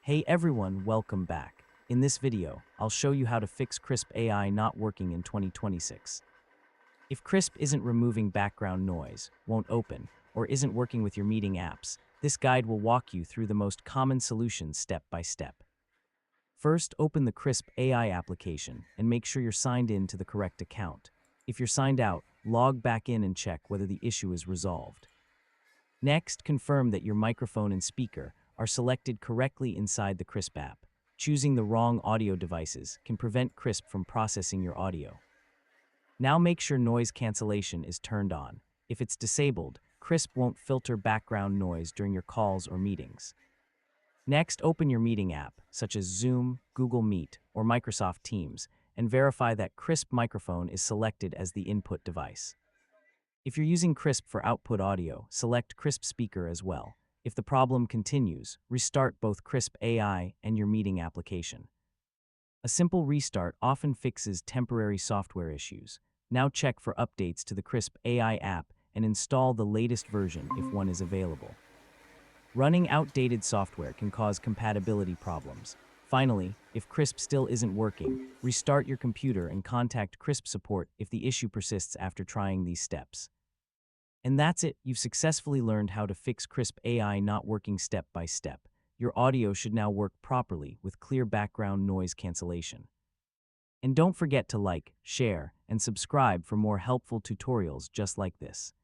Hey everyone, welcome back. In this video, I'll show you how to fix Krisp AI not working in 2026. If Krisp isn't removing background noise, won't open, or isn't working with your meeting apps, this guide will walk you through the most common solutions step by step. First, open the Krisp AI application and make sure you're signed in to the correct account. If you're signed out, log back in and check whether the issue is resolved. Next, confirm that your microphone and speaker are selected correctly inside the Krisp app. Choosing the wrong audio devices can prevent Krisp from processing your audio. Now make sure noise cancellation is turned on. If it's disabled, Krisp won't filter background noise during your calls or meetings. Next, open your meeting app, such as Zoom, Google Meet, or Microsoft Teams, and verify that Krisp microphone is selected as the input device. If you're using Krisp for output audio, select Krisp speaker as well. If the problem continues, restart both Krisp AI and your meeting application. A simple restart often fixes temporary software issues. Now check for updates to the Krisp AI app and install the latest version if one is available. Running outdated software can cause compatibility problems. Finally, if Krisp still isn't working, restart your computer and contact Krisp support if the issue persists after trying these steps. And that's it, you've successfully learned how to fix Krisp AI not working step by step. Your audio should now work properly with clear background noise cancellation. And don't forget to like, share, and subscribe for more helpful tutorials just like this.